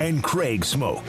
and Craig Smoke.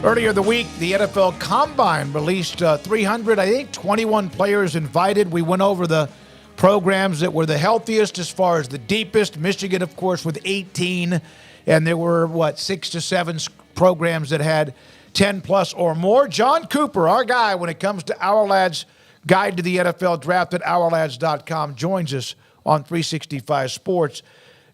Earlier the week, the NFL Combine released 21 players invited. We went over the programs that were the healthiest as far as the deepest. Michigan, of course, with 18. And there were, 6 to 7 programs that had 10 plus or more. Jon Cooper, our guy when it comes to Ourlad's Guide to the NFL Draft at Ourlads.com, joins us on 365 Sports.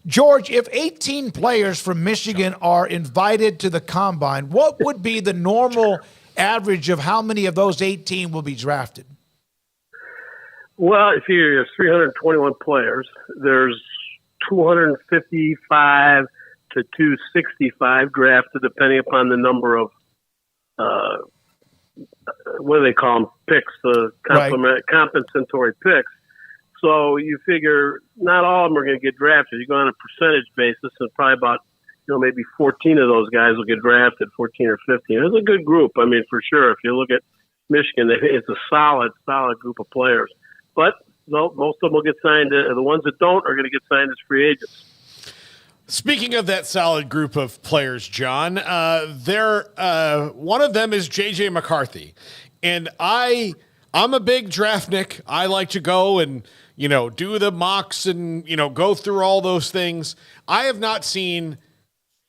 George, if 18 players from Michigan are invited to the Combine, what would be the normal average of how many of those 18 will be drafted? Well, if there's 321 players, there's 255 to 265 drafted, depending upon the number of what do they call them? Picks, compensatory picks. So you figure not all of them are going to get drafted. You go on a percentage basis, and probably about maybe 14 of those guys will get drafted, 14 or 15. It's a good group. I mean, for sure. If you look at Michigan, it's a solid group of players. But most of them will get signed. The ones that don't are going to get signed as free agents. Speaking of that solid group of players, John, one of them is J.J. McCarthy. And I'm a big draftnik. I like to go and, do the mocks and, go through all those things. I have not seen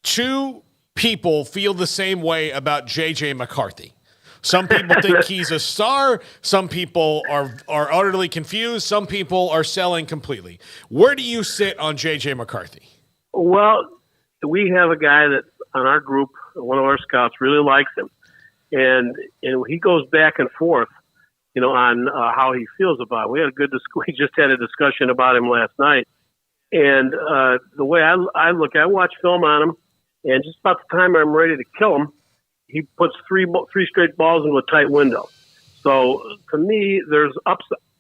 two people feel the same way about J.J. McCarthy. Some people think he's a star. Some people are utterly confused. Some people are selling completely. Where do you sit on J.J. McCarthy? Well, we have a guy that on our group, one of our scouts, really likes him. And he goes back and forth, on how he feels about it. We just had a discussion about him last night. And the way I watch film on him, and just about the time I'm ready to kill him, he puts three straight balls into a tight window. So to me, there's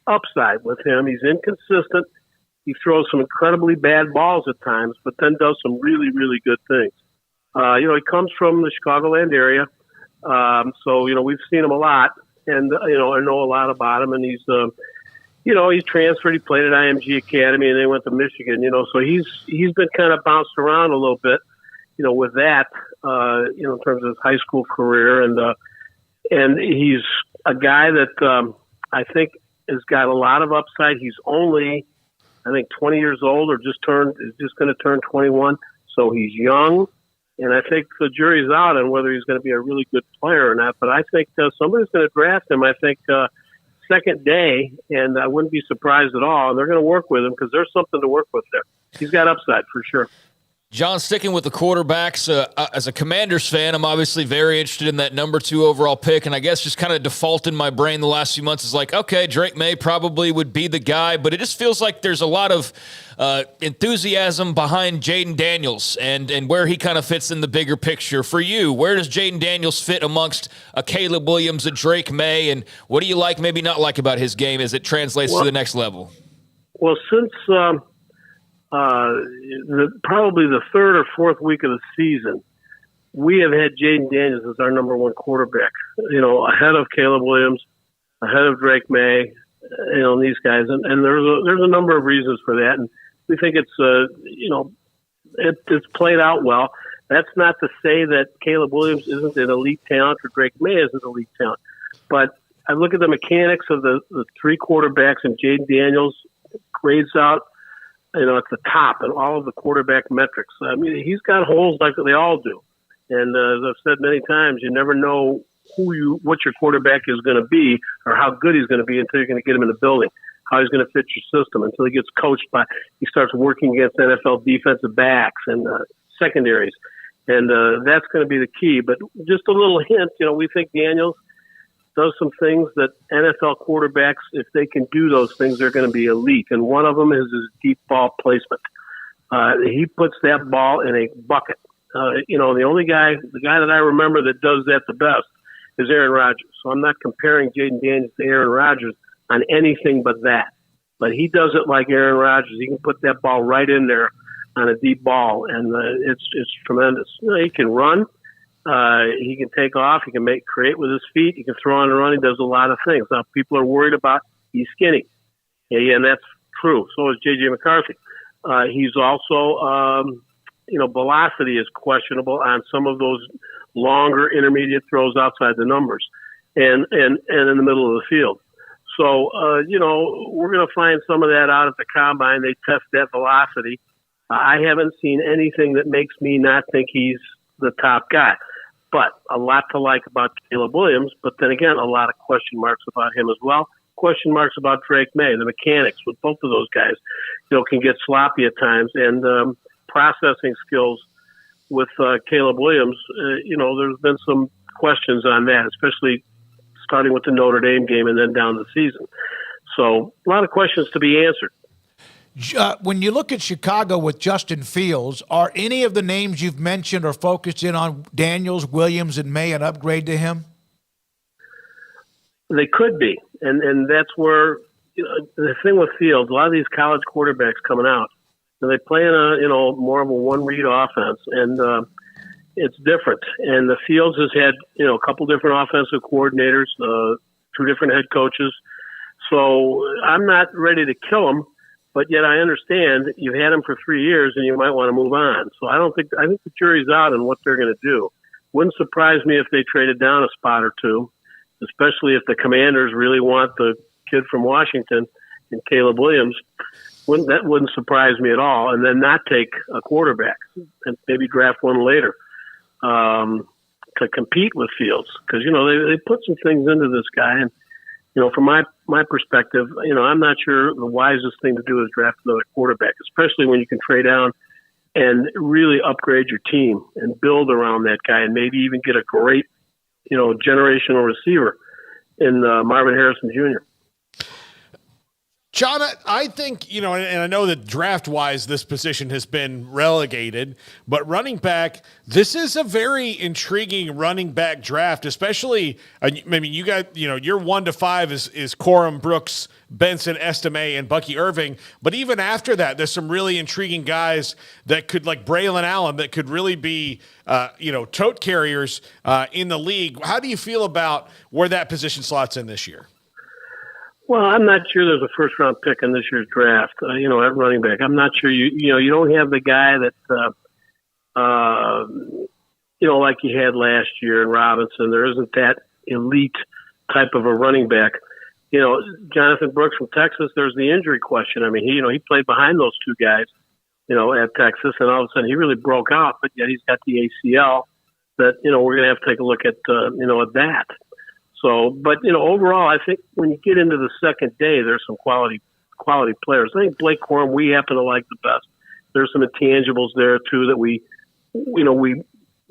upside with him. He's inconsistent. He throws some incredibly bad balls at times, but then does some really, really good things. He comes from the Chicagoland area. So we've seen him a lot, and, I know a lot about him, and he's transferred. He played at IMG Academy, and they went to Michigan, so he's been kind of bounced around a little bit, with that, in terms of his high school career. And he's a guy that, I think has got a lot of upside. He's only, I think, 20 years old, or is just going to turn 21. So he's young. And I think the jury's out on whether he's going to be a really good player or not. But I think somebody's going to draft him, I think, second day, and I wouldn't be surprised at all. And they're going to work with him because there's something to work with there. He's got upside for sure. John, sticking with the quarterbacks, as a Commanders fan, I'm obviously very interested in that number 2 overall pick, and I guess just kind of default in my brain the last few months is like, okay, Drake May probably would be the guy, but it just feels like there's a lot of enthusiasm behind Jayden Daniels and where he kind of fits in the bigger picture. For you, where does Jayden Daniels fit amongst a Caleb Williams, a Drake May, and what do you like, maybe not like about his game as it translates to the next level? Well, since probably the third or fourth week of the season, we have had Jayden Daniels as our number 1 quarterback, ahead of Caleb Williams, ahead of Drake May, and these guys. And there's a number of reasons for that. And we think it's played out well. That's not to say that Caleb Williams isn't an elite talent or Drake May isn't an elite talent. But I look at the mechanics of the 3 quarterbacks, and Jayden Daniels grades out at the top in all of the quarterback metrics. I mean, he's got holes like they all do. And as I've said many times, you never know what your quarterback is going to be or how good he's going to be until you're going to get him in the building, how he's going to fit your system, until he gets coached he starts working against NFL defensive backs and secondaries. And that's going to be the key. But just a little hint, we think Daniels does some things that NFL quarterbacks, if they can do those things, they're going to be elite. And one of them is his deep ball placement. He puts that ball in a bucket. The guy that I remember that does that the best is Aaron Rodgers. So I'm not comparing Jayden Daniels to Aaron Rodgers on anything but that. But he does it like Aaron Rodgers. He can put that ball right in there on a deep ball, and it's tremendous. He can run. He can take off. He can create with his feet. He can throw on the run. He does a lot of things. Now, people are worried about he's skinny. Yeah, and that's true. So is J.J. McCarthy. He's also, velocity is questionable on some of those longer intermediate throws outside the numbers and in the middle of the field. So, we're going to find some of that out at the combine. They test that velocity. I haven't seen anything that makes me not think he's the top guy. But a lot to like about Caleb Williams, but then again, a lot of question marks about him as well. Question marks about Drake May. The mechanics with both of those guys, can get sloppy at times. And processing skills with Caleb Williams, there's been some questions on that, especially starting with the Notre Dame game and then down the season. So a lot of questions to be answered. When you look at Chicago with Justin Fields, are any of the names you've mentioned or focused in on Daniels, Williams, and May an upgrade to him? They could be. And that's where, the thing with Fields, a lot of these college quarterbacks coming out, they play in more of a one-read offense, and it's different. And the Fields has had, a couple different offensive coordinators, 2 different head coaches. So I'm not ready to kill him. But yet I understand you've had him for 3 years and you might want to move on. So I think the jury's out on what they're going to do. Wouldn't surprise me if they traded down a spot or two, especially if the Commanders really want the kid from Washington and Caleb Williams. That wouldn't surprise me at all. And then not take a quarterback and maybe draft one later to compete with Fields. Because, they put some things into this guy. And, from my perspective, I'm not sure the wisest thing to do is draft another quarterback, especially when you can trade down and really upgrade your team and build around that guy and maybe even get a great, generational receiver in Marvin Harrison Jr. John, I think, and I know that draft-wise this position has been relegated, but running back, this is a very intriguing running back draft, especially, you got, your 1 to 5 is Corum, Brooks, Benson, Estime, and Bucky Irving, but even after that, there's some really intriguing guys that could, like Braylon Allen, that could really be, tote carriers in the league. How do you feel about where that position slots in this year? Well, I'm not sure there's a first-round pick in this year's draft, at running back. I'm not sure you don't have the guy that, like you had last year in Robinson. There isn't that elite type of a running back. Jonathan Brooks from Texas, there's the injury question. I mean, he played behind those 2 guys, at Texas, and all of a sudden he really broke out, but yet he's got the ACL that, we're going to have to take a look at, at that. So, but, overall, I think when you get into the second day, there's some quality players. I think Blake Corum, we happen to like the best. There's some intangibles there, too, that we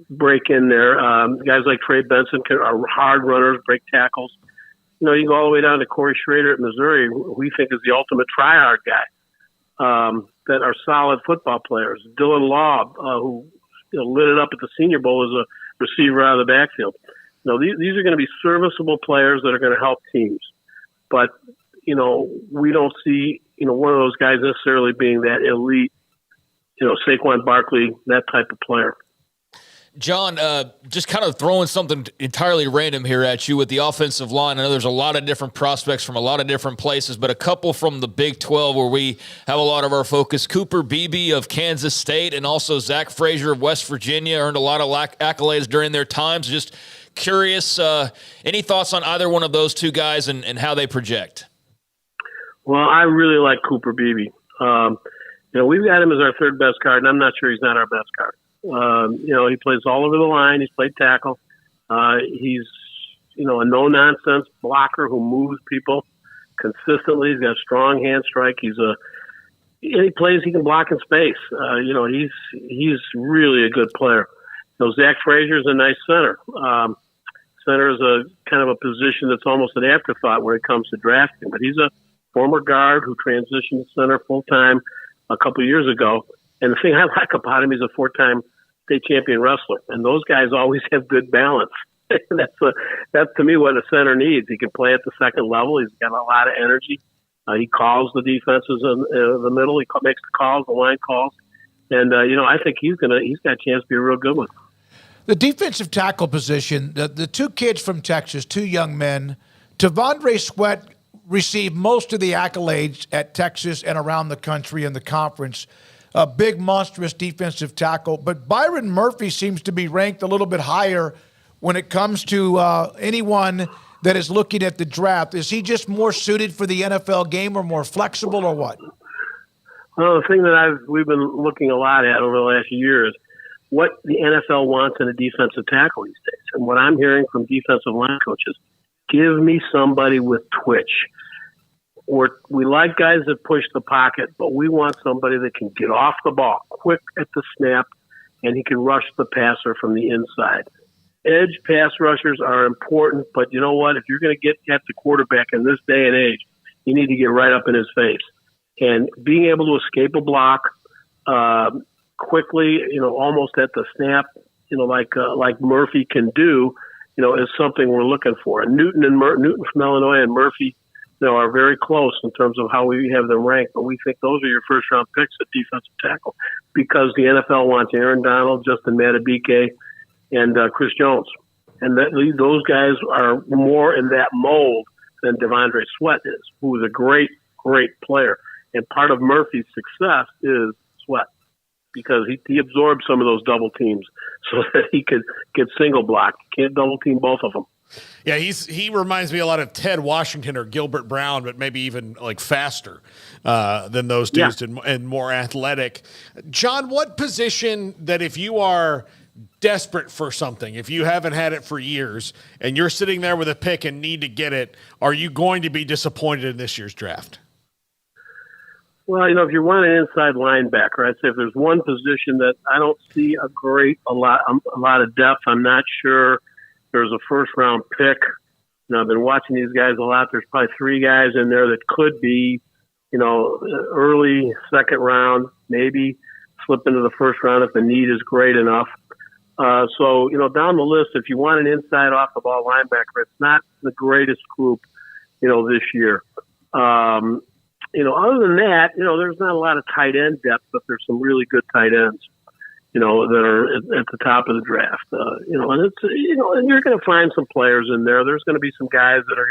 break in there. Guys like Trey Benson are hard runners, break tackles. You can go all the way down to Corey Schrader at Missouri, who we think is the ultimate try-hard guy, that are solid football players. Dylan Law, who lit it up at the Senior Bowl as a receiver out of the backfield. These are going to be serviceable players that are going to help teams. But, we don't see, one of those guys necessarily being that elite, Saquon Barkley, that type of player. John, just kind of throwing something entirely random here at you with the offensive line. I know there's a lot of different prospects from a lot of different places, but a couple from the Big 12 where we have a lot of our focus. Cooper Beebe of Kansas State and also Zach Frazier of West Virginia earned a lot of accolades during their times. Just curious, any thoughts on either one of those 2 guys and how they project? Well, I really like Cooper Beebe. We've got him as our 3rd best card, and I'm not sure he's not our best card. He plays all over the line. He's played tackle. He's, a no-nonsense blocker who moves people consistently. He's got a strong hand strike. He can block in space. He's really a good player. Zach Frazier's a nice center. Center is a kind of a position that's almost an afterthought when it comes to drafting, but he's a former guard who transitioned to center full-time a couple of years ago. And the thing I like about him, he's a 4-time state champion wrestler, and those guys always have good balance. That's to me what a center needs. He can play at the second level. He's got a lot of energy. He calls the defenses in the middle. He makes the calls, the line calls, and I think he's got a chance to be a real good one. The defensive tackle position, the 2 kids from Texas, 2 young men, Tavondre Sweat received most of the accolades at Texas and around the country in the conference. a big, monstrous defensive tackle. But Byron Murphy seems to be ranked a little bit higher when it comes to anyone that is looking at the draft. Is he just more suited for the NFL game or more flexible or what? Well, the thing that we've been looking a lot at over the last year is what the NFL wants in a defensive tackle these days. And what I'm hearing from defensive line coaches, give me somebody with twitch. We like guys that push the pocket, but we want somebody that can get off the ball quick at the snap, and he can rush the passer from the inside. Edge pass rushers are important, but you know what? If you're going to get at the quarterback in this day and age, you need to get right up in his face. And being able to escape a block quickly, almost at the snap, like Murphy can do, is something we're looking for. And Newton from Illinois and Murphy, are very close in terms of how we have them ranked. But we think those are your first-round picks at defensive tackle because the NFL wants Aaron Donald, Justin Madubuike, and Chris Jones. And those guys are more in that mold than Devondre Sweat is, who is a great, great player. And part of Murphy's success is Sweat because he absorbs some of those double teams so that he could get single blocked. Can't double team both of them. Yeah, he reminds me a lot of Ted Washington or Gilbert Brown, but maybe even like faster than those dudes and more athletic. John, what position that if you are desperate for something, if you haven't had it for years and you're sitting there with a pick and need to get it, are you going to be disappointed in this year's draft? Well, if you want an inside linebacker, I'd say if there's one position that I don't see a lot of depth, I'm not sure there's a first-round pick. I've been watching these guys a lot. There's probably 3 guys in there that could be, early second round, maybe slip into the first round if the need is great enough. So, down the list, if you want an inside off-the-ball linebacker, it's not the greatest group, this year. Other than that, there's not a lot of tight end depth, but there's some really good tight ends, that are at the top of the draft. And it's, and you're going to find some players in there. There's going to be some guys that are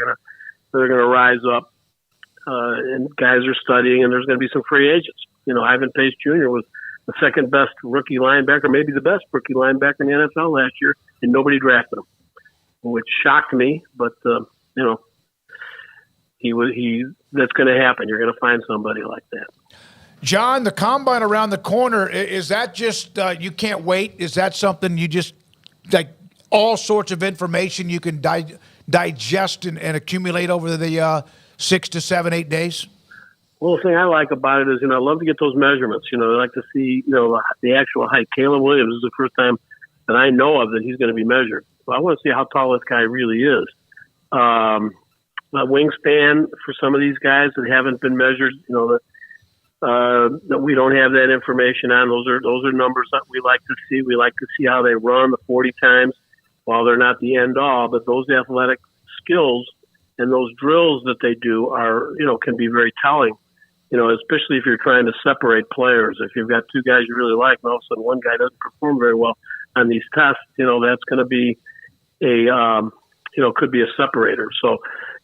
going to rise up, and guys are studying, and there's going to be some free agents. Ivan Pace Jr. was the second best rookie linebacker, maybe the best rookie linebacker in the NFL last year, and nobody drafted him, which shocked me. But that's going to happen. You're going to find somebody like that. John, the combine around the corner, is that just you can't wait? Is that something you just like all sorts of information you can digest and accumulate over the 6 to 7, 8 days? Well, the thing I like about it is, I love to get those measurements. I like to see, the actual height. Caleb Williams is the first time that I know of that he's going to be measured. So I want to see how tall this guy really is. The wingspan for some of these guys that haven't been measured, that we don't have that information on. Those are numbers that we like to see. We like to see how they run the 40 times. While they're not the end all, but those athletic skills and those drills that they do are, can be very telling. Especially if you're trying to separate players. If you've got 2 guys you really like, and all of a sudden one guy doesn't perform very well on these tests, that's going to be could be a separator. So,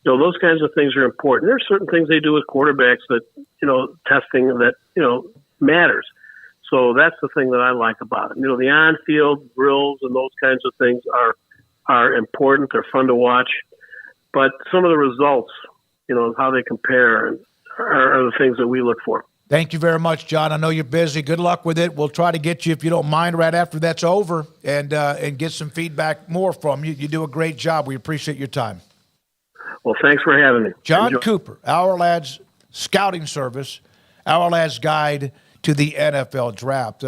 those kinds of things are important. There's certain things they do with quarterbacks that, testing that, matters. So that's the thing that I like about it. The on-field drills and those kinds of things are important. They're fun to watch. But some of the results, how they compare are the things that we look for. Thank you very much, John. I know you're busy. Good luck with it. We'll try to get you, if you don't mind, right after that's over and get some feedback more from you. You do a great job. We appreciate your time. Well, thanks for having me. Jon Cooper, Ourlad's scouting service, Ourlad's guide to the NFL draft.